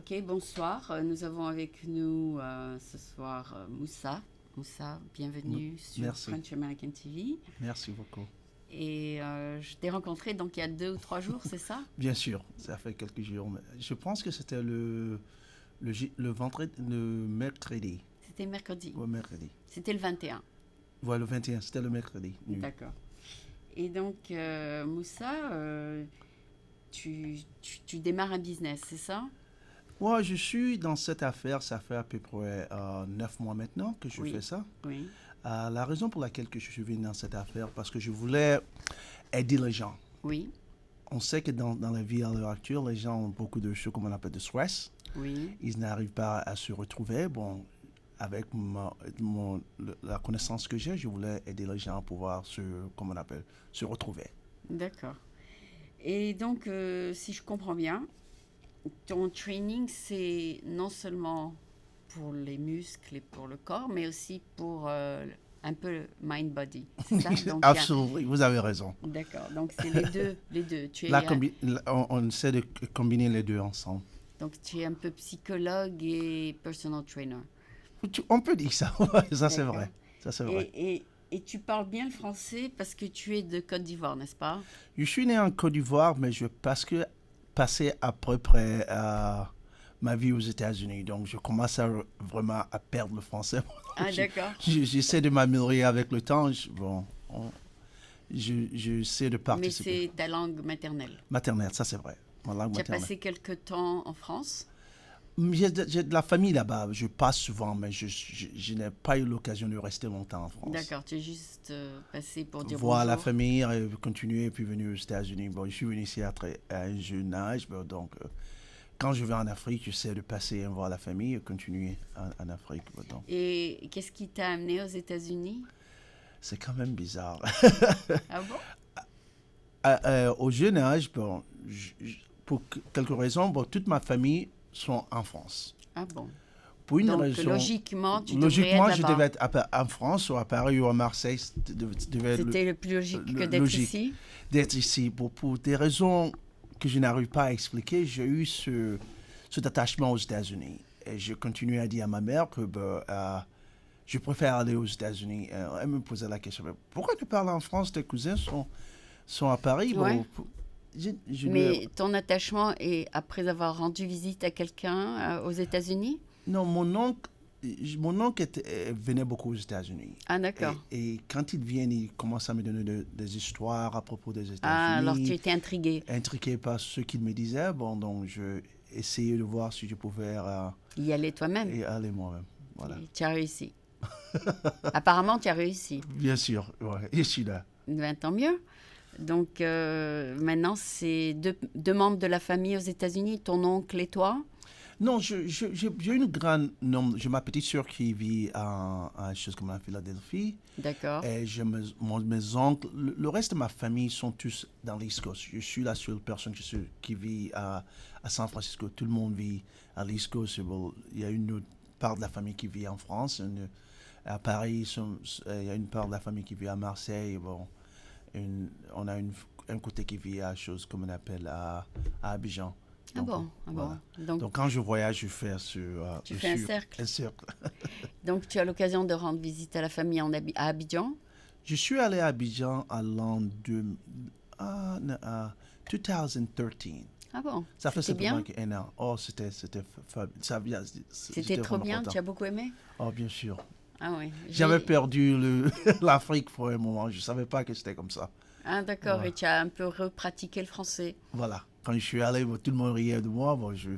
Ok, bonsoir. Nous avons avec nous ce soir Moussa. Moussa, bienvenue sur Merci, French American TV. merci beaucoup. Et je t'ai rencontré donc il y a 2 ou 3 jours, c'est ça? Bien sûr, ça fait quelques jours, mais je pense que c'était le vendredi, le mercredi. C'était mercredi. Ouais, mercredi. C'était le 21. Ouais, le 21, c'était le mercredi. Oui. D'accord. Et donc, Moussa, tu démarres un business, c'est ça? Ouais, je suis dans cette affaire, ça fait à peu près 9 mois maintenant que je fais Oui, ça. oui, La raison pour laquelle que je suis venu dans cette affaire, parce que je voulais aider les gens. oui, On sait que dans la vie à l'heure actuelle, les gens ont beaucoup de choses, comme on appelle de stress. oui. Ils n'arrivent pas à se retrouver. Bon, avec la connaissance que j'ai, je voulais aider les gens à pouvoir comme on appelle, se retrouver. D'accord. Et donc, si je comprends bien, ton training, c'est non seulement pour les muscles et pour le corps, mais aussi pour un peu mind-body. C'est ça? Donc, Absolument, vous avez raison. d'accord. Donc, c'est les deux, les deux. On essaie de combiner les deux ensemble. Donc, tu es un peu psychologue et personal trainer. On peut dire ça, ouais, ça c'est D'accord. vrai. Ça c'est vrai. Et tu parles bien le français parce que tu es de Côte d'Ivoire, n'est-ce pas? Je suis né en Côte d'Ivoire, mais je parce que passé à peu près ma vie aux États-Unis. Donc je commence vraiment à perdre le français. Ah, d'accord. J'essaie de m'améliorer avec le temps. J'essaie de Mais participer. c'est ta langue maternelle. Maternelle, ça c'est vrai. Ma langue Tu as maternelle. passé quelque temps en France? J'ai de la famille là-bas. Je passe souvent, mais je n'ai pas eu l'occasion de rester longtemps en France. D'accord, tu es juste passé pour dire Voir la bonjour. famille, continuer, puis venir aux États-Unis. Bon, je suis venu ici à un jeune âge. Bon, donc, quand je vais en Afrique, j'essaie de passer voir la famille et continuer en Afrique. Bon, donc, Et qu'est-ce qui t'a amené aux États-Unis? c'est quand même bizarre. Ah bon? Au jeune âge, bon, pour quelques raisons, bon, toute ma famille sont en France. Ah bon. Pour une Donc, raison, logiquement, tu devrais être logiquement, je devais là-bas. être en France ou à Paris ou à Marseille. Devait être C'était le plus logique que d'être logique ici? d'être ici. Pour des raisons que je n'arrive pas à expliquer, j'ai eu cet attachement aux États-Unis. Et je continue à dire à ma mère que je préfère aller aux États-Unis. Elle me posait la question, mais pourquoi tu parles en France? Tes cousins sont à Paris. Ouais. Bon, je lui Mais ton attachement est après avoir rendu visite à quelqu'un aux États-Unis? non, mon oncle venait beaucoup aux États-Unis. Ah, d'accord. Et quand il vient, il commence à me donner des histoires à propos des Ah, alors tu États-Unis, étais intrigué. intrigué par ce qu'il me disait. Bon, donc je essayais de voir si je pouvais Y aller toi-même. y aller moi-même. Voilà. Et tu as réussi. Apparemment, tu as réussi. Bien sûr, ouais, je suis là. Ben, tant mieux. Donc, maintenant, c'est deux membres de la famille aux États-Unis, ton oncle et toi? Non, j'ai une grande nombre. J'ai ma petite soeur qui vit à chose comme à Philadelphie. D'accord. Et mes oncles, le reste de ma famille sont tous dans l'East Coast. Je suis la seule personne qui vit à San Francisco. Tout le monde vit à l'East Coast. Bon, il y a une autre part de la famille qui vit en France. À Paris, il y a une part de la famille qui vit à Marseille. Bon, on a un côté qui vit à chose comme on appelle à Abidjan. Ah Donc, bon, ah bon. voilà. Donc, Donc, quand je voyage, je fais tu fais un cercle. un cercle. Donc, tu as l'occasion de rendre visite à la famille à Abidjan. Je suis allé à Abidjan à l'an 2013. Ah bon, Ça fait c'était simplement bien. un an. Oh, c'était fabuleux. C'était trop vraiment bien. content. Tu as beaucoup aimé? Oh, bien sûr. Ah oui. J'avais perdu l'Afrique pour un moment. Je ne savais pas que c'était comme ça. Ah d'accord. Ouais. Et tu as un peu repratiqué le français. Voilà. Quand je suis allé, bon, tout le monde riait de moi. Bon, je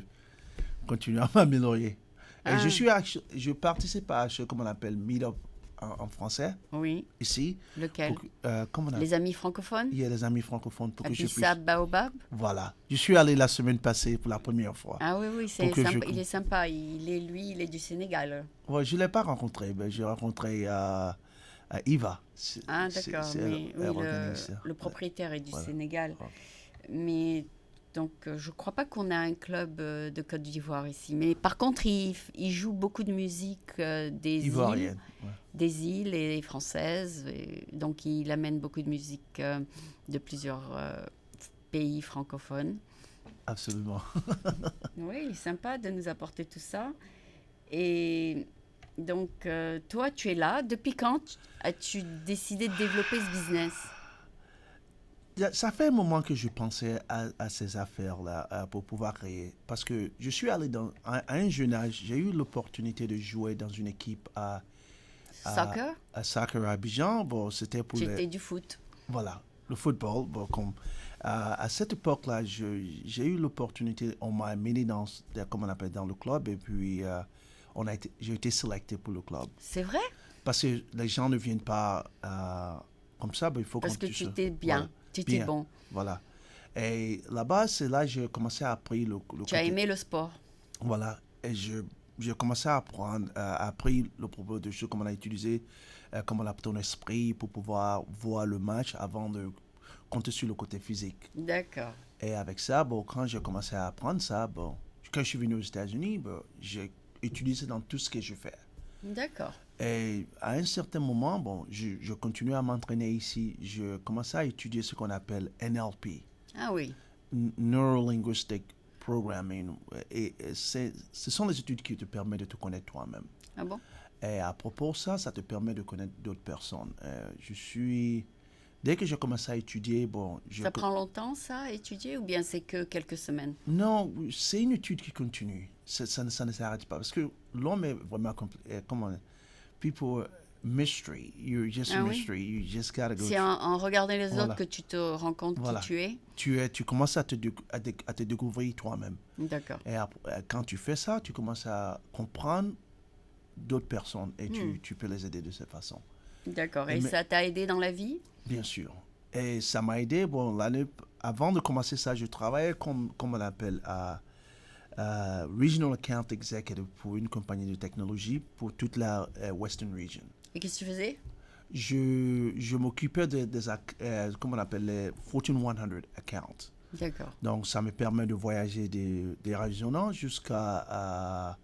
continue à m'améliorer. Et Ah je participe à ce qu'on appelle Meet-up en français, oui. ici. Lequel? Comment on appelle? Les amis francophones? Il y a des amis francophones pour À que je puisse. Bissap Baobab? Voilà. Je suis allé la semaine passée pour la première fois. Ah oui, oui, Pour c'est que sympa. Il est sympa. Il est du Sénégal. Ouais, je ne l'ai pas rencontré, mais j'ai rencontré Iva. Ah d'accord. Mais Elle oui, organise ça. le propriétaire est du Voilà. Sénégal. Ok. Mais donc, je ne crois pas qu'on a un club de Côte d'Ivoire ici. Mais par contre, il joue beaucoup de musique Ivoirienne. Ouais. des îles et françaises. Et donc, il amène beaucoup de musique de plusieurs pays francophones. Absolument. Oui, il est sympa de nous apporter tout ça. Et donc, toi, tu es là. Depuis quand as-tu décidé de développer ce business? Ça fait un moment que je pensais à ces affaires-là pour pouvoir créer. Parce que je suis allé à un jeune âge, j'ai eu l'opportunité de jouer dans une équipe à, Soccer? à Soccer à Abidjan. Bon, c'était pour Tu étais du foot. voilà, le football. Bon, à cette époque-là, j'ai eu l'opportunité, on m'a amené comme on appelle, dans le club et puis j'ai été sélecté pour le club. C'est vrai? Parce que les gens ne viennent pas comme ça, ben, il faut qu'on Parce que tu se... étais Voilà, bien, tu étais bien, bon. voilà. Et là-bas, c'est là que j'ai commencé à apprendre le Tu as côté... aimé le sport. Voilà, et j'ai commencé à apprendre, appris le propos de jeu, comment on a utilisé, comment on a ton esprit pour pouvoir voir le match avant de compter sur le côté physique. D'accord, Et avec ça, bon, quand j'ai commencé à apprendre ça, bon, quand je suis venu aux États-Unis, bon, j'ai utilisé dans tout ce que je fais. d'accord. Et à un certain moment, bon, je continuais à m'entraîner ici. Je commençais à étudier ce qu'on appelle NLP, Ah oui, Neuro-Linguistic Programming. Et ce sont les études qui te permettent de te connaître toi-même. ah bon? Et à propos de ça, ça te permet de connaître d'autres personnes. Dès que j'ai commencé à étudier, bon, Ça prend longtemps, ça, à étudier, ou bien c'est que quelques semaines? non, c'est une étude qui continue. Ça ne s'arrête pas. Parce que l'homme est vraiment comment people mystery. You're just a Ah oui? mystery. You just gotta go. C'est en regardant les autres Voilà, que tu te rends compte qui voilà. tu es? Tu commences à te découvrir toi-même. D'accord. Et quand tu fais ça, tu commences à comprendre d'autres personnes et tu peux les aider de cette façon. D'accord. Et Et mais, ça t'a aidé dans la vie? bien sûr. Et ça m'a aidé. Bon, avant de commencer ça, je travaillais comme on l'appelle Regional Account Executive pour une compagnie de technologie pour toute la Western Region. Et qu'est-ce que tu faisais? Je m'occupais comment on appelle les Fortune 100 accounts. D'accord. Donc, ça me permet de voyager des régions jusqu'à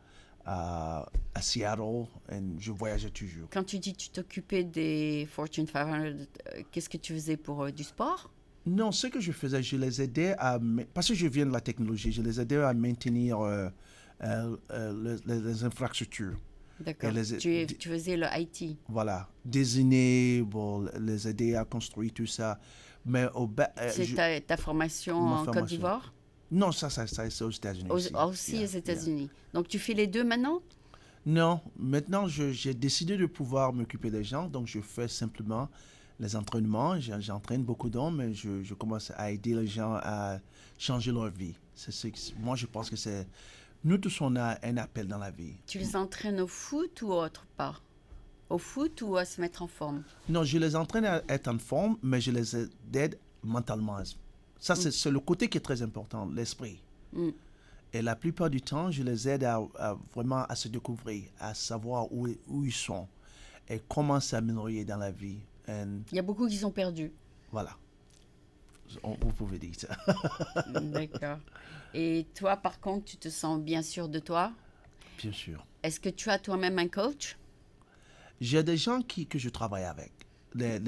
à Seattle et je voyageais toujours. Quand tu dis que tu t'occupais des Fortune 500, qu'est-ce que tu faisais pour du sport? Non, ce que je faisais, je les aidais parce que je viens de la technologie, je les aidais à maintenir les infrastructures. D'accord. Tu faisais le IT. Voilà, désigner, bon, les aider à construire tout ça. Mais C'est ta formation ma en Côte formation. d'Ivoire? Non, ça c'est aux États-Unis aussi. Aussi Yeah, aux États-Unis. Donc tu fais les deux maintenant? Non, maintenant j'ai décidé de pouvoir m'occuper des gens, donc je fais simplement les entraînements. J'entraîne beaucoup d'hommes, mais je commence à aider les gens à changer leur vie. Moi, je pense que c'est... Nous tous, on a un appel dans la vie. Tu les entraînes au foot ou autre part? Au foot ou à se mettre en forme? Non, je les entraîne à être en forme, mais je les aide mentalement. Ça, c'est le côté qui est très important, l'esprit. Mm. Et la plupart du temps, je les aide vraiment à se découvrir, à savoir où ils sont et comment s'améliorer dans la vie. Il y a beaucoup qui sont perdus. Voilà. Vous pouvez dire ça. D'accord. Et toi, par contre, tu te sens bien sûr de toi? Bien sûr. Est-ce que tu as toi-même un coach? J'ai des gens que je travaille avec, les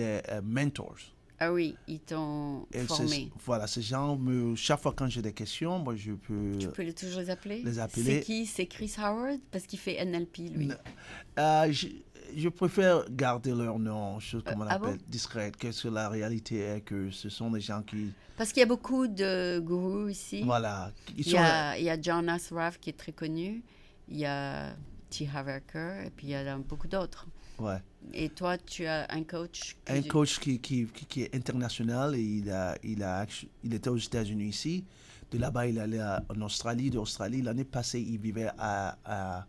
mentors. Ah oui, ils t'ont Et formé. voilà, ces gens, chaque fois quand j'ai des questions, moi, je peux Tu peux toujours les appeler? les appeler. C'est qui? C'est Chris Howard? Parce qu'il fait NLP, lui. Je préfère garder leur nom, chose comme on Ah bon? appelle, discrète, que la réalité est que ce sont des gens qui, Parce qu'il y a beaucoup de gourous ici. voilà, ils Il sont... y a John Assaraf qui est très connu. Il y a T. Harv Eker et puis il y a beaucoup d'autres. Ouais. Et toi, tu as un coach Un coach qui est international et il était aux États-Unis ici. De là-bas, il allait en Australie. D'Australie, l'année passée, il vivait à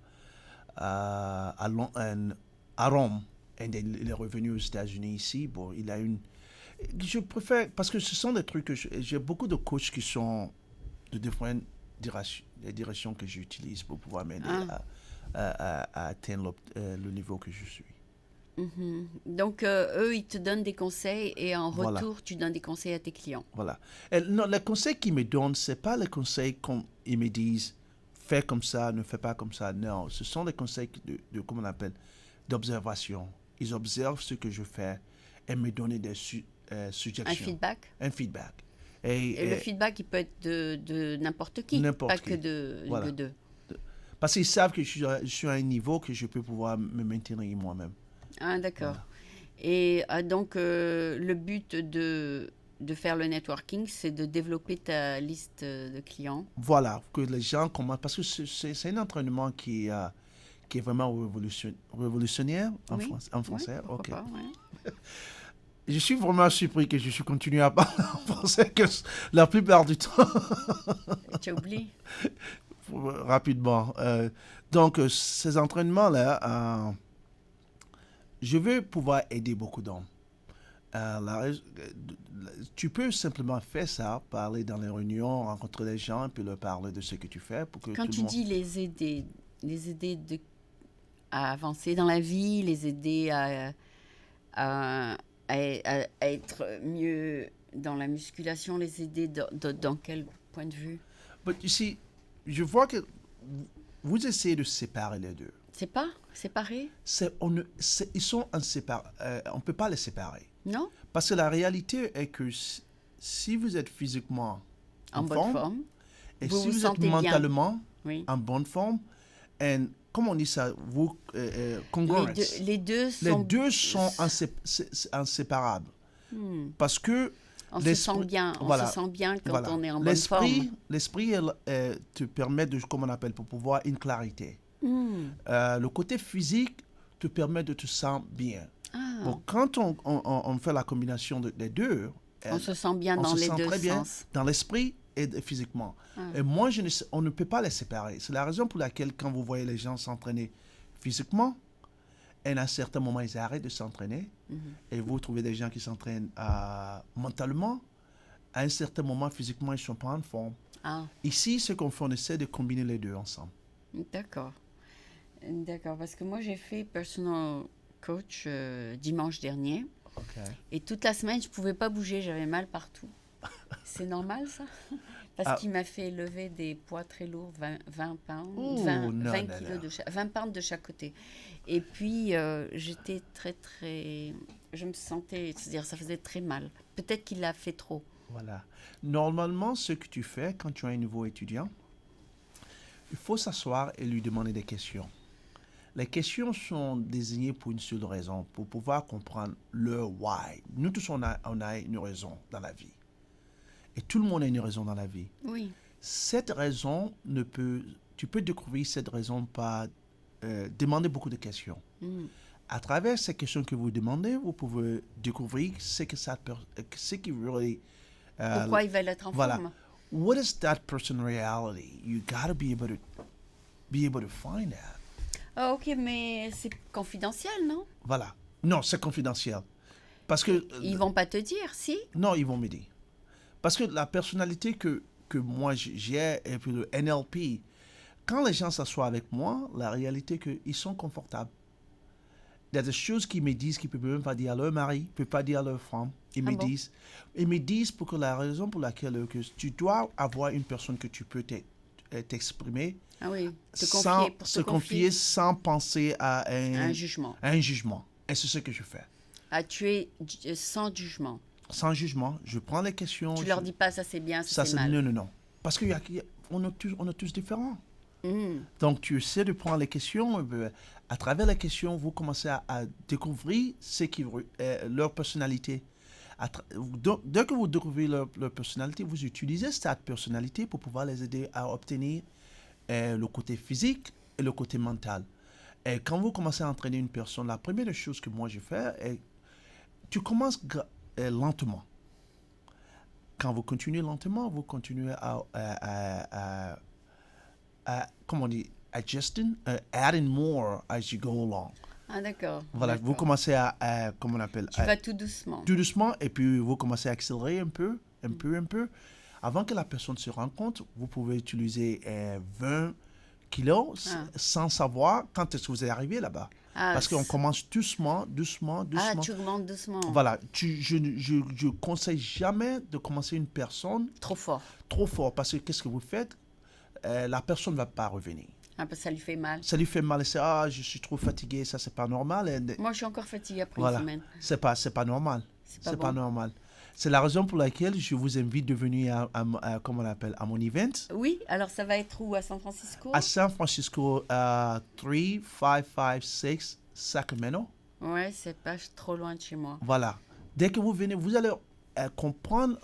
Rome. Et il est revenu aux États-Unis ici. Bon, il a une... Je préfère... Parce que ce sont des trucs que... J'ai beaucoup de coachs qui sont de différentes directions que j'utilise pour pouvoir m'aider à atteindre le niveau que je suis. Mhm. Donc, eux, ils te donnent des conseils et en retour, Voilà. tu donnes des conseils à tes clients. Voilà. Et non, les conseils qu'ils me donnent, ce n'est pas les conseils comme ils me disent, fais comme ça, ne fais pas comme ça. Non, ce sont des conseils comment on appelle, d'observation. Ils observent ce que je fais et me donnent des suggestions. Un feedback? Un feedback. Et le feedback, il peut être de n'importe qui, N'importe pas qui. que de Voilà. que d'eux. Parce qu'ils savent que je suis à un niveau que je peux pouvoir me maintenir moi-même. Ah, d'accord. Voilà. Et donc, le but de faire le networking, c'est de développer ta liste de clients. Voilà, que les gens commencent. Parce que c'est un entraînement qui est vraiment révolutionnaire Oui, en oui, français. pourquoi OK. pas, ouais. Je suis vraiment surpris que je suis continué à parler en français que la plupart du temps, Tu oublies? rapidement. Donc, ces entraînements-là, je veux pouvoir aider beaucoup d'hommes. Tu peux simplement faire ça, parler dans les réunions, rencontrer les gens, puis leur parler de ce que tu fais pour que Quand tout le tu monde... dis les aider à avancer dans la vie, les aider à, à être mieux dans la musculation, les aider dans quel point de vue? But you see, je vois que vous essayez de séparer les deux. C'est pas séparé? Ils sont inséparés. On ne peut pas les séparer. Non? Parce que la réalité est que si vous êtes physiquement En bonne forme? et Vous si vous vous êtes sentez bien? mentalement Oui. en bonne forme, et comment on dit ça, congruence. Les deux Les sont... deux sont inséparables. Parce que On se sent bien. On voilà, se sent bien quand voilà. on est en bonne forme. L'esprit te permet de, comme on appelle, pour pouvoir une clarité. Le côté physique te permet de te sentir bien. Ah, Bon, quand on fait la combination des deux, on se sent bien on dans se les sent deux très bien sens. dans l'esprit et physiquement. Et moi, on ne peut pas les séparer. C'est la raison pour laquelle, quand vous voyez les gens s'entraîner physiquement, et à un certain moment, ils arrêtent de s'entraîner, et vous trouvez des gens qui s'entraînent mentalement, à un certain moment, physiquement, ils ne sont pas en forme. Ah, Ici, ce qu'on fait, on essaie de combiner les deux ensemble. d'accord. D'accord, parce que moi, j'ai fait personal coach dimanche dernier. OK. Et toute la semaine, je ne pouvais pas bouger, j'avais mal partout. C'est normal, ça? Parce qu'il m'a fait lever des poids très lourds, 20 pounds, Ouh, 20 non, 20 non, kilos non. de 20 pounds de chaque côté. Et puis, j'étais très... Je me sentais... C'est-à-dire, ça faisait très mal. Peut-être qu'il l'a fait trop. Voilà. Normalement, ce que tu fais quand tu es un nouveau étudiant, il faut s'asseoir et lui demander des questions. Les questions sont désignées pour une seule raison, pour pouvoir comprendre le why. Nous tous, on a une raison dans la vie. Et tout le monde a une raison dans la vie. Oui. Cette raison tu peux découvrir cette raison par demander beaucoup de questions. À travers ces questions que vous demandez, vous pouvez découvrir ce qui really... Pourquoi ils veulent être en voilà. forme? What is that person's reality? You gotta be able to find that. Ah, ok, mais c'est confidentiel, non? Voilà. Non, c'est confidentiel. Parce que... Ils vont pas te dire, si? Non, ils vont m'aider. Parce que la personnalité que moi j'ai, et puis le NLP, quand les gens s'assoient avec moi, la réalité est qu'ils sont confortables. Il y a des choses qu'ils me disent qu'ils ne peuvent même pas dire à leur mari, ils ne peuvent pas dire à leur femme. Ils me disent pour que la raison pour laquelle que tu dois avoir une personne que tu peux t'exprimer, Ah oui, se confier sans penser à un jugement. À un jugement. Et c'est ce que je fais. À tuer sans jugement. Sans jugement, je prends les questions. Tu leur dis pas ça c'est bien, ça c'est mal. Non. Parce qu'on est tous différents. Donc tu essaies de prendre les questions. À travers les questions, vous commencez à découvrir leur personnalité. Dès que vous découvrez leur personnalité, vous utilisez cette personnalité pour pouvoir les aider à obtenir le côté physique et le côté mental. Et quand vous commencez à entraîner une personne, la première chose que moi je fais est tu commences lentement. Quand vous continuez lentement, vous continuez comment on dit, adding more as you go along. Ah d'accord. Voilà, vous commencez comment on appelle? Tu vas tout doucement. Tout doucement, et puis vous commencez à accélérer un peu. Avant que la personne se rende compte, vous pouvez utiliser 20 kilos sans savoir quand est-ce que vous allez arriver là-bas. Parce qu'on commence doucement. Ah, tu augmentes doucement. Voilà, je conseille jamais de commencer une personne trop fort, parce que qu'est-ce que vous faites? La personne ne va pas revenir. Ah, parce que ça lui fait mal. Ça lui fait mal, c'est je suis trop fatigué, ça c'est pas normal. Moi je suis encore fatiguée après voilà. une semaine. C'est pas normal. C'est pas normal. C'est la raison pour laquelle je vous invite de venir comment on appelle, à mon event. Oui, alors ça va être où à San Francisco? À San Francisco, 3556 Sacramento. Ouais, c'est pas trop loin de chez moi. Voilà. Dès que vous venez, vous allez comprendre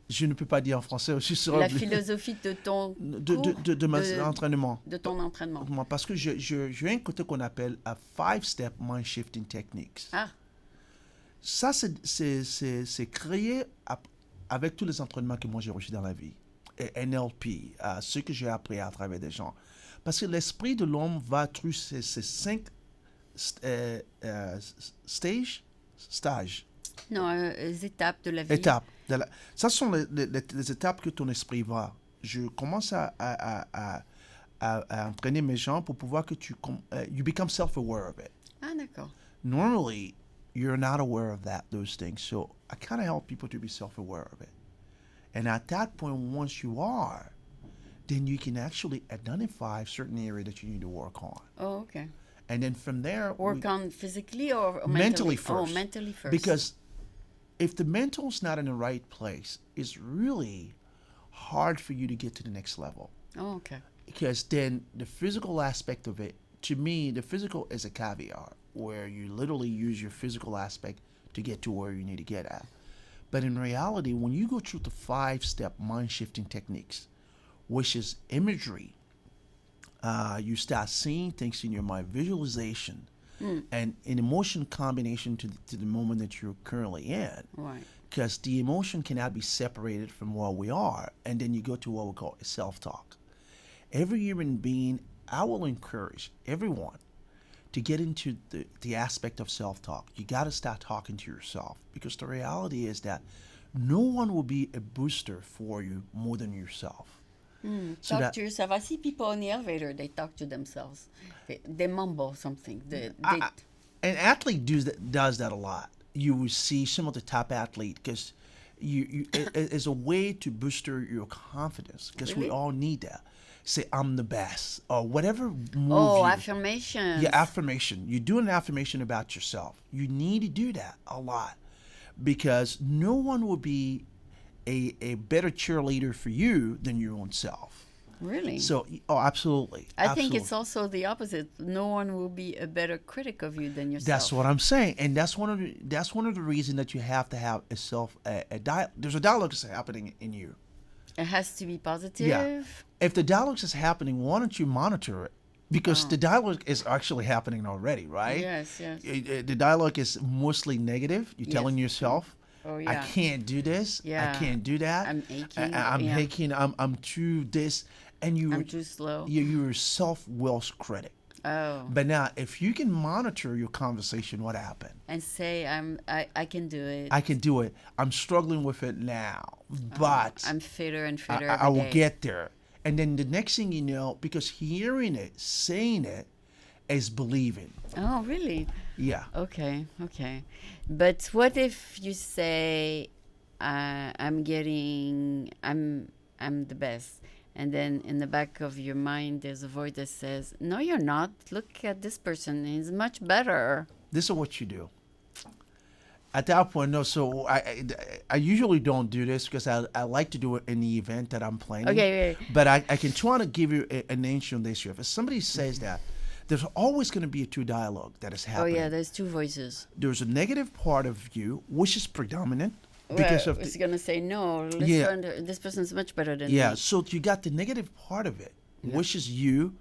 je ne peux pas dire en français. Je serai La obligé- philosophie de ton de mon entraînement. de ton entraînement. Parce que j'ai un côté qu'on appelle un 5-step mind shifting techniques. Ah, Ça, c'est créé avec tous les entraînements que moi j'ai reçus dans la vie. Et NLP, ce que j'ai appris à travers des gens. Parce que l'esprit de l'homme va through ces 5 stages. non, les étapes de la vie. Étapes. Ça sont les étapes que ton esprit va. Je commence à entraîner mes gens pour pouvoir que you become self-aware of it. Ah, d'accord. Normally, you're not aware of those things. So I kind of help people to be self-aware of it. And at that point, once you are, then you can actually identify certain area that you need to work on. Oh, okay. And then from there, Work on physically or mentally Oh, first. mentally first. Because if the mental's not in the right place, it's really hard for you to get to the next level. Oh, okay. Because then the physical aspect of it, to me, the physical is a caveat where you literally use your physical aspect to get to where you need to get at. But in reality, when you go through the 5-step mind shifting techniques, which is imagery, you start seeing things in your mind, visualization, and an emotion combination to the moment that you're currently in. Right. Because the emotion cannot be separated from where we are. And then you go to what we call self-talk. Every human being, I will encourage everyone to get into the aspect of self-talk. You got to start talking to yourself, because the reality is that no one will be a booster for you more than yourself. So Talk that to yourself. I see people in the elevator, they talk to themselves. They mumble something. an athlete does that a lot. You will see some of the top athletes, because it's a way to boost your confidence, because we Really? all need that. Say, I'm the best, or whatever move Oh, you. affirmations. Yeah, affirmation. You do an affirmation about yourself. You need to do that a lot, because no one will be a better cheerleader for you than your own self. Really? So, absolutely. I think absolutely. it's also the opposite. No one will be a better critic of you than yourself. That's what I'm saying, and that's one of the reasons that you have to have a dialogue. There's a dialogue that's happening in you. It has to be positive. Yeah. If the dialogue is happening, why don't you monitor it? Because the dialogue is actually happening already, right? Yes, yes. The dialogue is mostly negative. You're Yes. telling yourself, Oh, I yeah. can't do this. Yeah. I can't do that. I'm aching. I'm Yeah. aching. I'm too this. And I'm too slow. you're a self-will critic. Oh. But now, if you can monitor your conversation, what happened? And say I can do it. I can do it. I'm struggling with it now, but I'm fitter and fitter I every will day. get there. And then the next thing you know, because hearing it, saying it, is believing. Oh, really? Yeah. Okay, okay. But what if you say I'm the best, and then in the back of your mind there's a voice that says, "No, you're not. Look at this person. He's much better." This is what you do. At that point, no. So I usually don't do this, because I like to do it in the event that I'm playing. Okay, But I can try to give you an answer on this. If somebody says that, there's always going to be a two dialogue that is Oh happening. yeah, there's two voices. There's a negative part of you, which is predominant because well, of it's gonna say no. Yeah. This person's much better than yeah. me. So you got the negative part of it, which is you,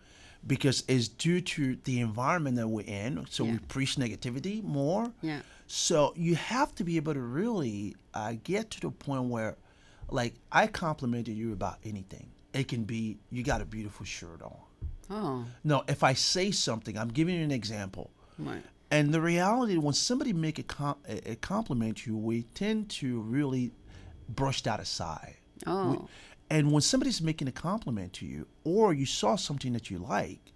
because it's due to the environment that we're in. So we Yeah. preach negativity more. Yeah. So you have to be able to really get to the point where, like, I complimented you about anything. It can be, you got a beautiful shirt on. Oh, No, if I say something, I'm giving you an example. right. And the reality, when somebody make a compliment to you, we tend to really brush that aside. Oh, And when somebody's making a compliment to you, or you saw something that you like,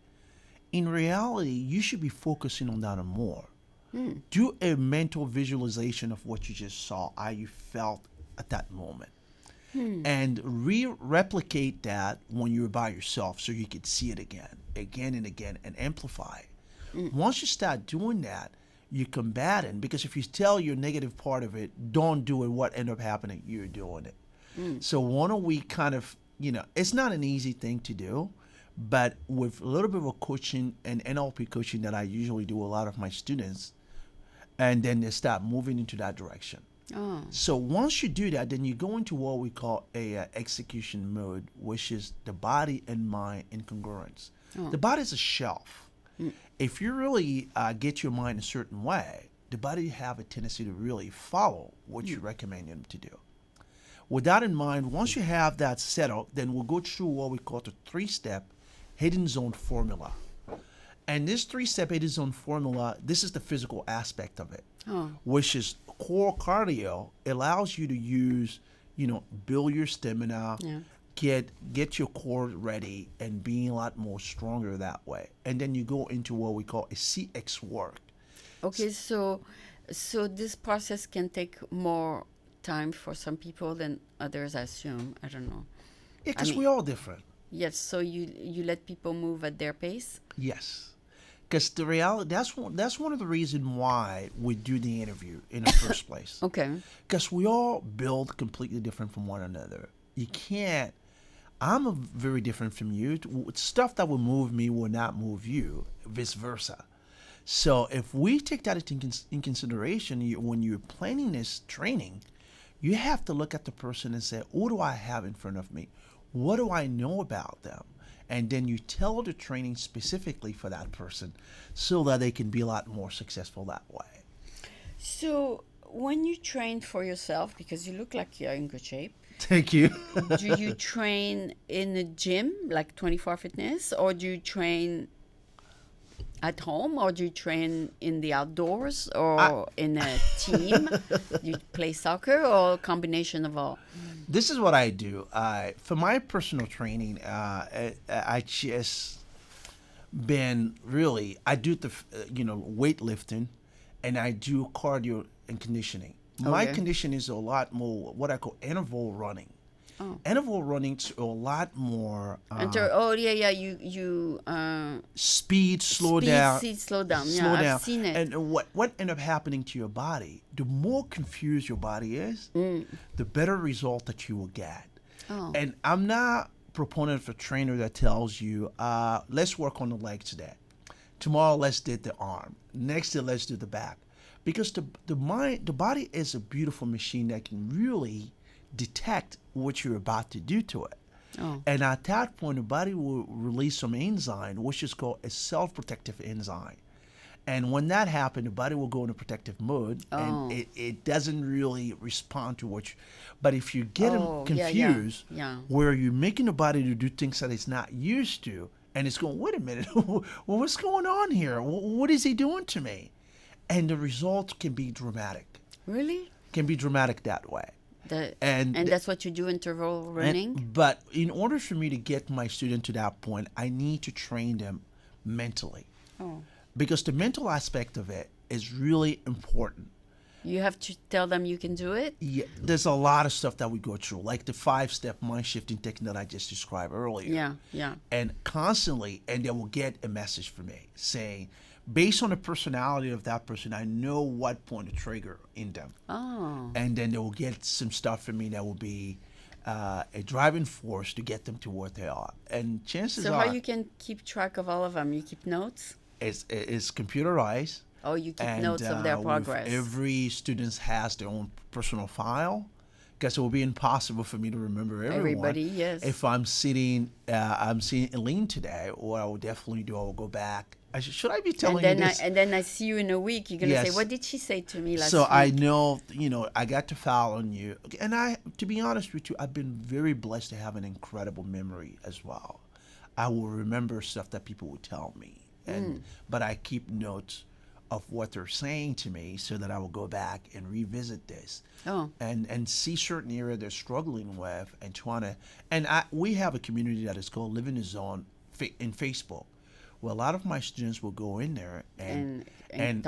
in reality, you should be focusing on that more. Do a mental visualization of what you just saw, how you felt at that moment. And replicate that when you're by yourself, so you can see it again and again, and amplify it. Once you start doing that, you combat it. Because if you tell your negative part of it, don't do it, what end up happening? You're doing it. So why don't we kind of, it's not an easy thing to do, but with a little bit of a coaching and NLP coaching that I usually do a lot of my students, and then they start moving into that direction. Oh. So once you do that, then you go into what we call a execution mode, which is the body and mind in congruence. The body is a shelf. If you really get your mind a certain way, the body have a tendency to really follow what you recommend them to do. With that in mind, once you have that settled, then we'll go through what we call the 3-step hidden zone formula. And this 3-step hidden zone formula, this is the physical aspect of it, which is core cardio. Allows you to use, build your stamina, get your core ready, and being a lot more stronger that way. And then you go into what we call a CX work. Okay, so this process can take more time for some people than others, I assume. I don't know. Yeah, because mean- we're all different. Yes, so you let people move at their pace? Yes. Because the reality, that's one of the reasons why we do the interview in the first place. Okay. Because we all build completely different from one another. You can't. I'm very different from you. Stuff that will move me will not move you, vice versa. So if we take that in consideration, when you're planning this training, you have to look at the person and say, who do I have in front of me? What do I know about them? And then you tailor the training specifically for that person so that they can be a lot more successful that way. So when you train for yourself, because you look like you're in good shape, Thank you. do you train in a gym, like 24 Fitness, or do you train at home, or do you train in the outdoors, or in a team? Do you play soccer, or a combination of all? This is what I do. For my personal training, I just been really, I do the, weightlifting, and I do cardio and conditioning. My Okay. condition is a lot more what I call interval running. Oh. Interval running is a lot more You speed, slow speed, down, slow down. slow Yeah, down. I've seen it. And what end up happening to your body? The more confused your body is, the better result that you will get. Oh. And I'm not a proponent of a trainer that tells you, let's work on the legs today. Tomorrow, let's do the arm. Next day, let's do the back. Because the body is a beautiful machine that can really detect what you're about to do to it. Oh. And at that point, the body will release some enzyme, which is called a self-protective enzyme. And when that happens, the body will go into protective mode, and it doesn't really respond to what you. But if you get them confused, where you're making the body to do things that it's not used to, and it's going, wait a minute, well, what's going on here? What is he doing to me? And the results can be dramatic. Really? Can be dramatic that way. And that's what you do, interval running? But in order for me to get my student to that point, I need to train them mentally. Oh. Because the mental aspect of it is really important. You have to tell them you can do it? Yeah, there's a lot of stuff that we go through, like the 5-step mind shifting technique that I just described earlier. Yeah. And constantly, and they will get a message from me saying, based on the personality of that person, I know what point to trigger in them. Oh. And then they will get some stuff from me that will be a driving force to get them to where they are. And chances So are, how you can keep track of all of them? You keep notes? it's computerized. Oh, you keep And notes of their progress. every student has their own personal file. Because it will be impossible for me to remember everyone. Everybody, yes. If I'm seeing Eileen today, what I will definitely do, I will go back. Should I be telling you this? And then I see you in a week. You're gonna say, Yes. "What did she say to me last So week?" I know, I got to file on you. And to be honest with you, I've been very blessed to have an incredible memory as well. I will remember stuff that people will tell me. But I keep notes of what they're saying to me so that I will go back and revisit this. Oh. And see certain area they're struggling with and trying to. And we have a community that is called Live in the Zone in Facebook, Well, a lot of my students will go in there and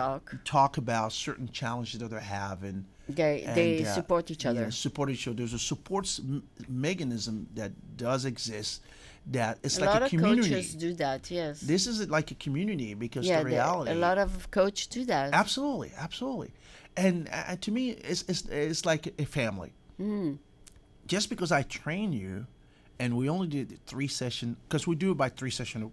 talk about certain challenges that they're having, they and support each other. support each other. There's a mechanism that does exist. That it's A like lot a of community. coaches do that, yes. This is like a community because Yeah, the reality. a lot of coaches do that. Absolutely, absolutely, and to me, it's like a family. Just because I train you, and we only did 3 sessions, because we do about 3 sessions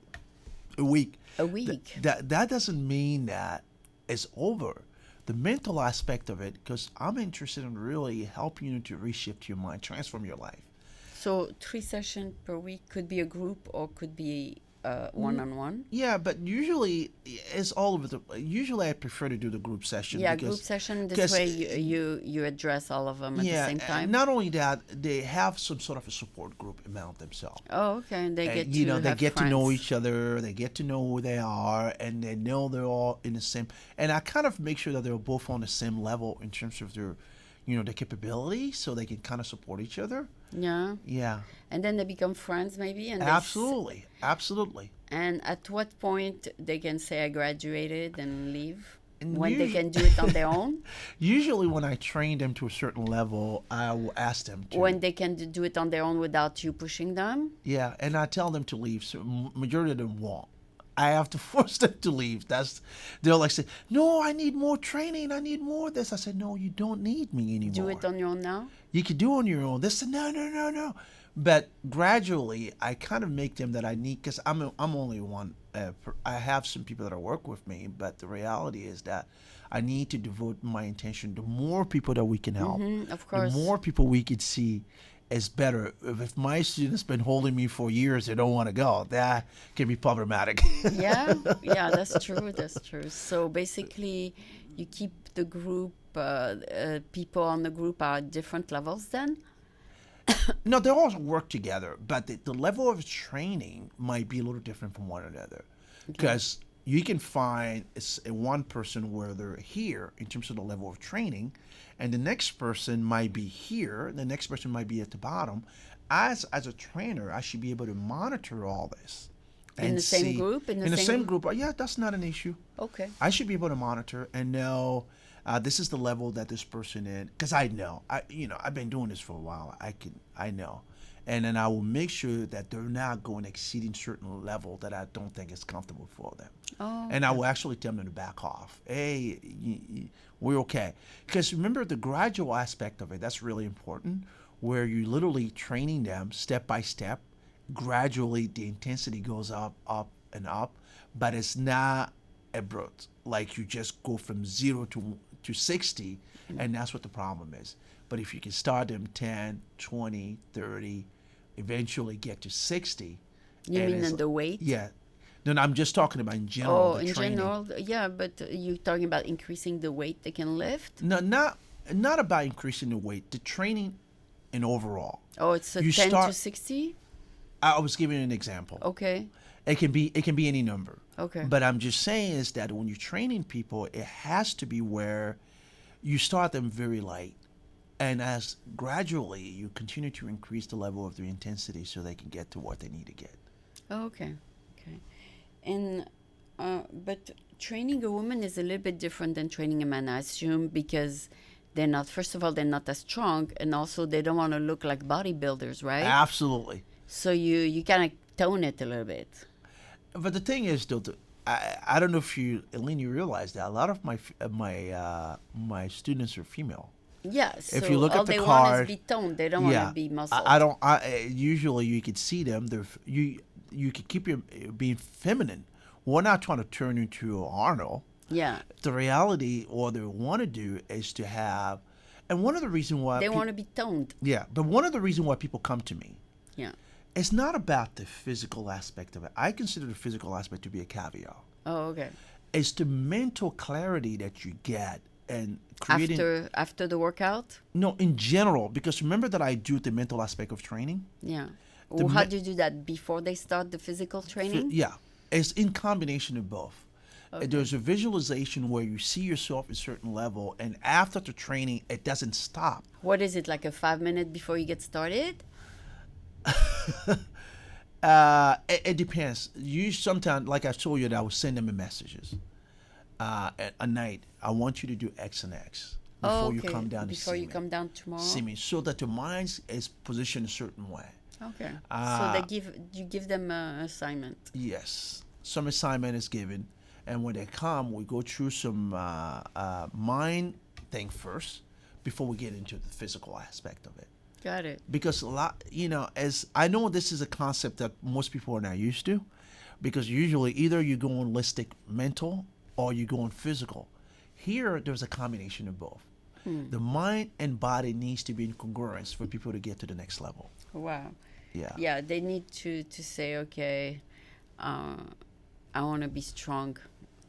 a week. A week. That doesn't mean that it's over. The mental aspect of it, because I'm interested in really helping you to reshift your mind, transform your life. So 3 sessions per week could be a group or could be one-on-one. Yeah, but usually it's all over the. Usually, I prefer to do the group session. Yeah, because, group session. This way you address all of them at the same time. And not only that, they have some sort of a support group among themselves. Oh, okay. And they get you to know, they have get to know friends. each other. They get to know who they are, and they know they're all in the same. And I kind of make sure that they're both on the same level in terms of their, their capability, so they can kind of support each other. Yeah. Yeah. And then they become friends, maybe. And Absolutely, absolutely. And at what point they can say I graduated and leave? And When they can do it on their own? Usually, when I train them to a certain level, I will ask them to. When they can do it on their own without you pushing them? Yeah, and I tell them to leave. So majority of them won't. I have to force them to leave. They'll like say, "No, I need more training. I need more of this." I said, "No, you don't need me anymore. Do it on your own now? You can do it on your own." They said, "No, no, no, no." But gradually, I kind of make them that I need, because I'm only one. I have some people that work with me, but the reality is that I need to devote my attention to more people that we can help. Of course. The more people we could see is better. If my students been holding me for years, they don't want to go. That can be problematic. Yeah, that's true. That's true. So basically, you keep the group, people on the group are at different levels then? No, they all work together, but the level of training might be a little different from one another. Because you can find one person where they're here in terms of the level of training, and the next person might be here, the next person might be at the bottom. As a trainer, I should be able to monitor all this. In the same group? In the same group. Yeah, that's not an issue. Okay. I should be able to monitor and know this is the level that this person in, because I know, I've been doing this for a while. I know, and then I will make sure that they're not going exceeding certain level that I don't think is comfortable for them. Oh. And I will actually tell them to back off. Hey, we're okay, because remember the gradual aspect of it. That's really important, where you're literally training them step by step. Gradually, the intensity goes up, and up, but it's not abrupt. Like you just go from 0 to 60, and that's what the problem is. But if you can start them 10, 20, 30, eventually get to 60. You mean in the weight? Yeah. No, I'm just talking about in general. Oh, in training. general, yeah, but you're talking about increasing the weight they can lift? No, not about increasing the weight. The training in overall. Oh, it's a 10 to 60? I was giving an example. Okay. It can be any number. Okay. But I'm just saying is that when you're training people, it has to be where you start them very light, and as gradually you continue to increase the level of their intensity so they can get to what they need to get. Oh, okay. And but training a woman is a little bit different than training a man, I assume, because they're not. First of all, they're not as strong, and also they don't want to look like bodybuilders, right? Absolutely. So you kind of tone it a little bit. But the thing is, though, I don't know if Elaine, you realize that a lot of my students are female. Yeah. So if you look all at the they card, want is be toned. They don't want to be muscled. I don't. Usually, you can see them. You can keep your being feminine. We're not trying to turn you into Arnold. Yeah. The reality, what they want to do is to have, and one of the reasons why they want to be toned. Yeah, but one of the reasons why people come to me. Yeah. It's not about the physical aspect of it. I consider the physical aspect to be a caveat. Oh, okay. It's the mental clarity that you get and creating after the workout. No, in general, because remember that I do the mental aspect of training. Yeah. Well, how do you do that before they start the physical training? Yeah, it's in combination of both. Okay. There's a visualization where you see yourself at a certain level, and after the training, it doesn't stop. What is it, like a 5 minute before you get started? It depends. You sometimes, like I told you, that I would send them messages. At a night, I want you to do X and X Oh, before you okay. come down to Before see you me. come down tomorrow. See me, so that your mind is positioned a certain way. Okay. So Uh, you give them an assignment. yes, some assignment is given, and when they come, we go through some mind thing first before we get into the physical aspect of it. Got it. Because a lot, as I know, this is a concept that most people are not used to, because usually either you go on holistic mental or you go on physical. Here there's a combination of both. The mind and body needs to be in congruence for people to get to the next level. Wow. Yeah. Yeah, they need to say, okay, I want to be strong.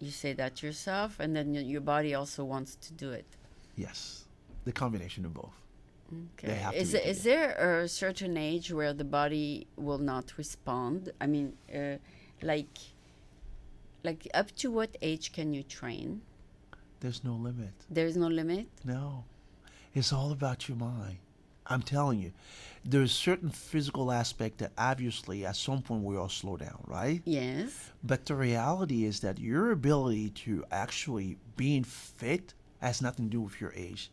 You say that yourself, and then your body also wants to do it. Yes, the combination of both. Okay. They have to Is be is there a certain age where the body will not respond? I mean, like up to what age can you train? There's no limit. There is no limit. No, it's all about your mind. I'm telling you, there's certain physical aspect that obviously at some point we all slow down, right? Yes. But the reality is that your ability to actually being fit has nothing to do with your age.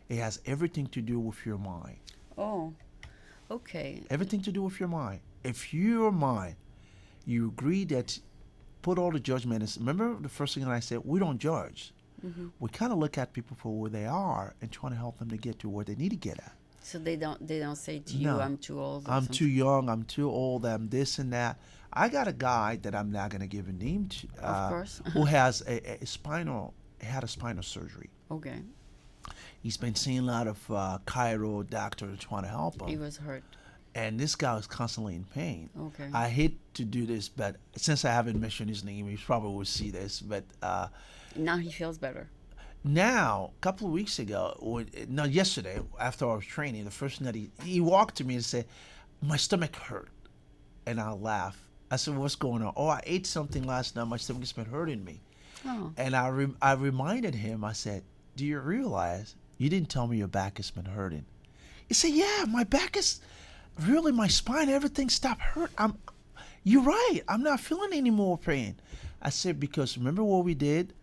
It has everything to do with your mind. Oh, okay. Everything to do with your mind. If your mind, you agree that put all the judgment is, remember the first thing that I said, we don't judge. We kind of look at people for where they are and trying to help them to get to where they need to get at. So they don't say to you, No. I'm too old. Or I'm something. too young, I'm too old, I'm this and that. I got a guy that I'm not going to give a name to, Of course. who has had a spinal surgery. Okay. He's been seeing a lot of chiro doctors trying to help him. He was hurt. And this guy was constantly in pain. Okay. I hate to do this, but since I haven't mentioned his name, he probably will see this. But Now he feels better. now, a couple of weeks ago, yesterday, after I was training, the first night he walked to me and said, my stomach hurt. And I laughed. I said, what's going on? Oh, I ate something last night. My stomach's been hurting me. Oh. And I reminded him, I said, do you realize you didn't tell me your back has been hurting? He said, yeah, my back is really, my spine, everything stopped hurt. You're right. I'm not feeling any more pain. I said, because remember what we did?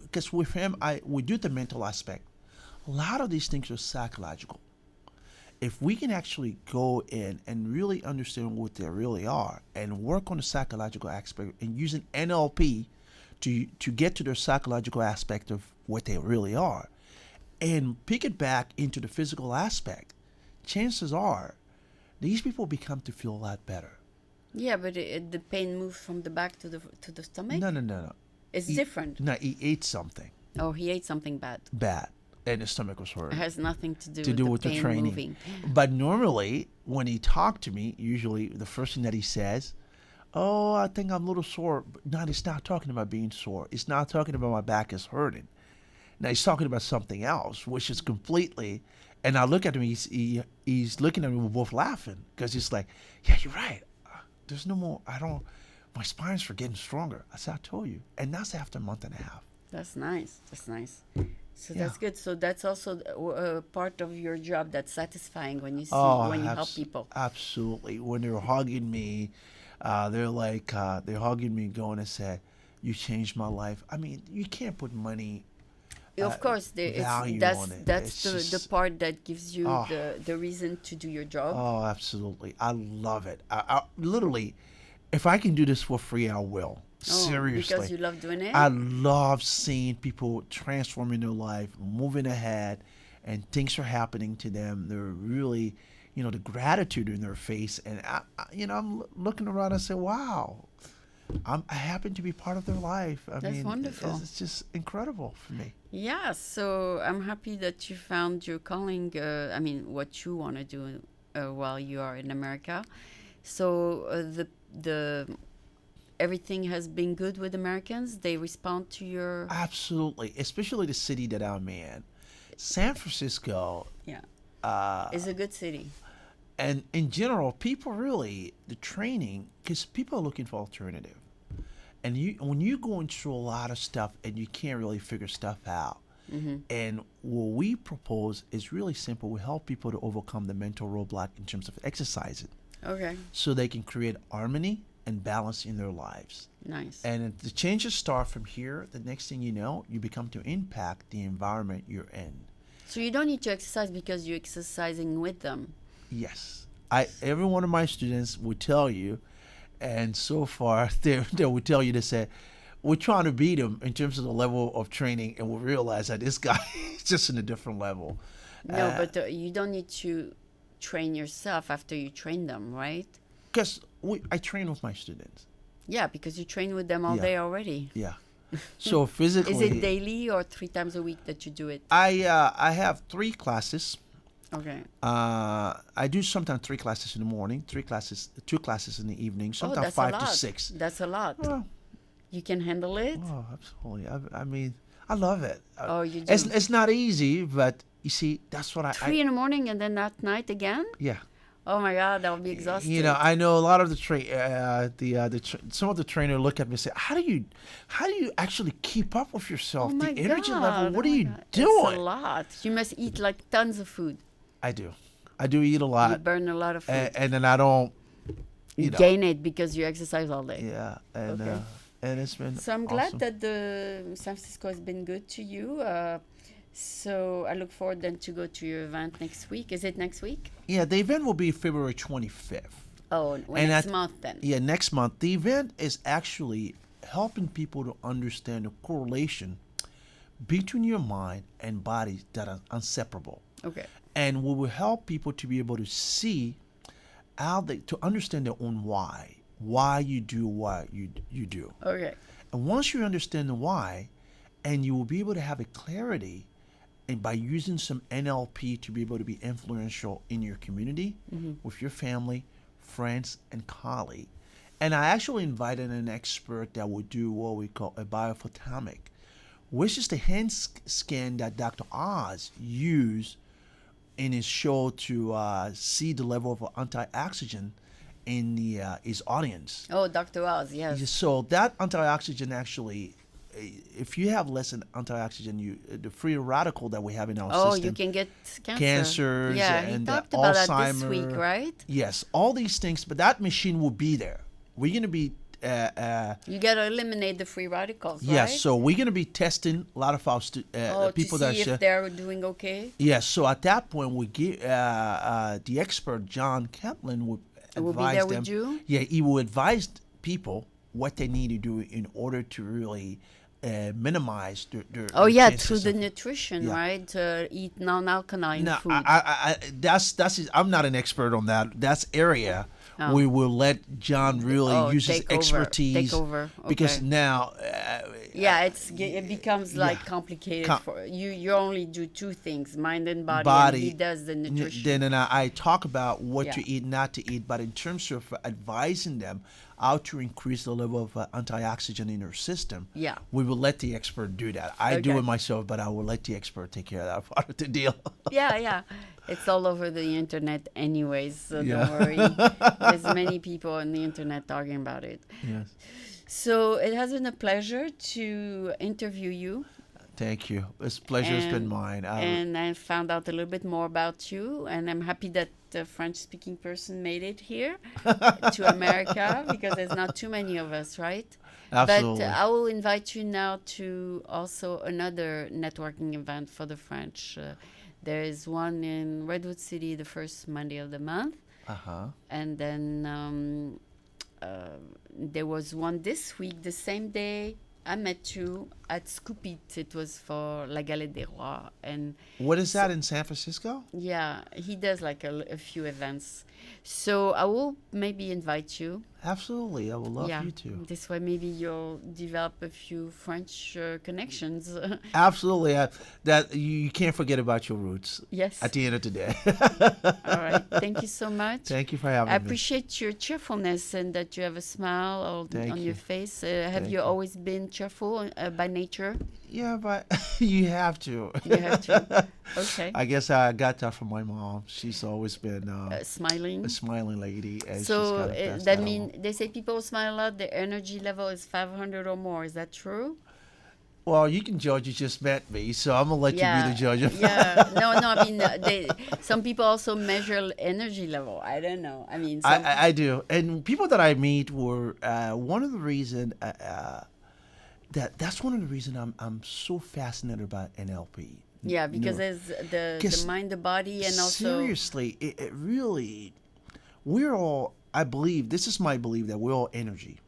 Because with him, we do the mental aspect. A lot of these things are psychological. If we can actually go in and really understand what they really are and work on the psychological aspect and using NLP to get to the psychological aspect of what they really are and pick it back into the physical aspect, chances are these people become to feel a lot better. Yeah, but the pain moves from the back to the stomach. No. It's He- different. No, he ate something Oh, he ate something bad. bad and his stomach was It hurting. has nothing to do To with do the with the pain training. moving. But normally, when he talked to me, usually the first thing that he says, oh, I think I'm a little sore. But no, he's not talking about being sore. He's not talking about my back is hurting. Now he's talking about something else, which is completely. And I look at him. He's looking at me. We're both laughing because he's like, "Yeah, you're right. There's no more. I don't. My spine's for getting stronger." I said, "I told you." And that's after a month and a half. That's nice. That's nice. So Yeah. that's good. So that's also part of your job that's satisfying when you see Oh, when you help people. Absolutely. When they're hugging me, they're hugging me, going and say, "You changed my life." I mean, you can't put money. Of course, value that's on it. that's It's the just- part that gives you Oh. the reason to do your job. Oh, absolutely. I love it. I literally, if I can do this for free, I will. Oh, Seriously. because you love doing it. I love seeing people transforming their life, moving ahead, and things are happening to them. They're really, the gratitude in their face. And, I'm looking around and say, wow, I happen to be part of their life. I That's mean, wonderful. It's just incredible for me. Yeah, so I'm happy that you found your calling. I mean, what you want to do while you are in America. So the everything has been good with Americans. They respond to your Absolutely. Especially the city that I'm in. San Francisco, It's a good city. and in general, people really, the training, because people are looking for alternative. And when you're going through a lot of stuff and you can't really figure stuff out, and what we propose is really simple. We help people to overcome the mental roadblock in terms of exercising. Okay. so they can create harmony and balance in their lives. Nice. And if the changes start from here, the next thing you know, you become to impact the environment you're in. So you don't need to exercise because you're exercising with them. Yes. Every one of my students would tell you, and so far they would tell you to say, we're trying to beat him in terms of the level of training, and we realize that this guy is just in a different level. No, but you don't need to train yourself after you train them, right? Because I train with my students. Yeah, because you train with them all Yeah. day already. Yeah. So physically, Is it daily or 3 times a week that you do it? I have 3 classes. Okay. I do sometimes 3 classes in the morning, 2 classes in the evening, Oh, sometimes that's 5 a to lot. 6. That's a lot. Oh, You can handle it? oh, absolutely. I mean, I love it. Oh, you do. It's not easy, but you see, that's what 3 in the morning and then at night again? yeah. Oh my God, that would be exhausting. You know, I know a lot of some of the trainer look at me and say, how do you actually keep up with yourself? Oh my The energy level, God, what oh are my you God. It's doing? a lot. You must eat like tons of food. I do eat a You lot, burn a lot of food. and then I don't, You you know, gain it because you exercise all day. yeah, and Okay. and it's been So I'm awesome. glad that the San Francisco has been good to you. So I look forward then to go to your event next week. Is it next week? Yeah, the event will be February 25th. Oh, And next at- month then. Yeah, next month. The event is actually helping people to understand the correlation between your mind and body that are inseparable. Okay. And we will help people to be able to see to understand their own why you do what you do. Okay. And once you understand the why, and you will be able to have a clarity, and by using some NLP to be able to be influential in your community, with your family, friends, and colleague. And I actually invited an expert that would do what we call a biophotomic, which is the hand scan that Dr. Oz used in his show to see the level of antioxidant in his audience. Oh, Dr. Oz, yes. So that antioxidant actually, if you have less than antioxidant, the free radical that we have in our Oh, system, you can get cancer. cancers Yeah, he and talked about that this Alzheimer. week, right? yes, all these things, but that machine will be there. We're going to be, You got to eliminate the free radicals, yes, right? so we're going to be testing a lot of our people to that see share. if they're doing okay. Yes, so at that point, we give the expert John Catlin would Will be advise there them. with you? Yeah, he will advise people what they need to do in order to really minimize their Oh yeah, chances through the of- nutrition, Yeah. right? Eat non-alkaline No, food. I'm not an expert on that. That's area Oh. we will let John really use his take over, expertise. Take over. Because okay. now, Yeah, it becomes like yeah. complicated Com- for you. You only do 2 things, mind and body. body. And he does the nutrition. Then and I talk about what Yeah. to eat, not to eat, but in terms of advising them how to increase the level of antioxidant in their system, Yeah. we will let the expert do that. I do Okay. it myself, but I will let the expert take care of that part of the deal. Yeah. It's all over the internet anyways, so Yeah. don't worry. There's many people on the internet talking about it. Yes. So it has been a pleasure to interview you. Thank you. This pleasure has been And- mine. And I found out a little bit more about you, and I'm happy that the French-speaking person made it here to America, because there's not too many of us, right? Absolutely. But I will invite you now to also another networking event for the French. There is one in Redwood City the first Monday of the month, Uh-huh. and then there was one this week, the same day I met you at Scoopit. It was for La Galette des Rois, and What is that in San Francisco? yeah, he does like a few events. So I will maybe invite you. Absolutely. I would love yeah, you to. this way maybe you'll develop a few French connections. Absolutely. That you can't forget about your roots Yes. at the end of the day. All right. Thank you so much. Thank you for having I me. appreciate your cheerfulness and that you have a smile Thank on you. your face. Have Thank you you. always been cheerful by nature? Yeah, but you have to. You have to. Okay. I guess I got that from my mom. She's always been Smiling. a smiling lady, and she's So got to pass that along. means they say people smile a lot, their energy level is 500 or more. Is that true? Well, you can judge. You just met me, so I'm gonna let you be the judge of Yeah. No, no. I mean, some people also measure energy level. I don't know. I mean, some, I do, and people that I meet were one of the reason that's one of the reason I'm so fascinated about NLP. yeah, because Neuro- there's Because the mind, the body, and also seriously, it really we're all. I believe this is my belief that we're all energy.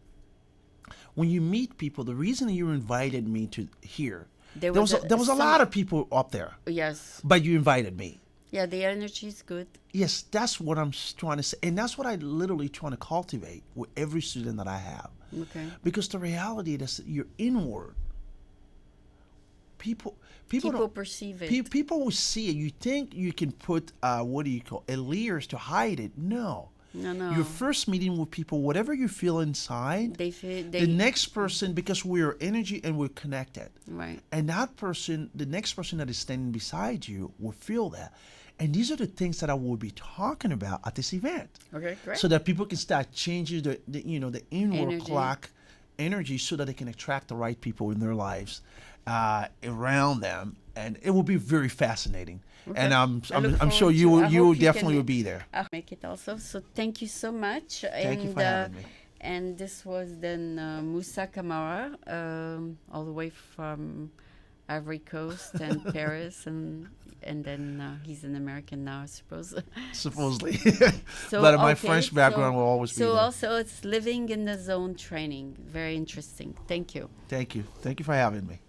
When you meet people, the reason you invited me to here, there there was a lot of people up there, yes, but you invited me. yeah, the energy is good. Yes, that's what I'm trying to say, and that's what I literally trying to cultivate with every student that I have. Okay. Because the reality is that you're inward. People, people People don't. perceive it. People will see it. You think you can put what do you call layers to hide it? No. No, no. Your first meeting with people, whatever you feel inside, They feel the next person, because we're energy and we're connected, right. and that person, the next person that is standing beside you, will feel that. And these are the things that I will be talking about at this event, Okay, great. so that people can start changing the inward Energy. clock energy, so that they can attract the right people in their lives around them, and it will be very fascinating. Okay. And I look I'm sure forward you to- will I you hope you definitely can- will be there. I'll make it also. So thank you so much. Thank you for having me. And this was then Moussa Kamara, all the way from Ivory Coast and Paris, and then he's an American now, I suppose. Supposedly, So, but my okay, French background so- will always be So there. also it's living in the zone training. Very interesting. Thank you. Thank you for having me.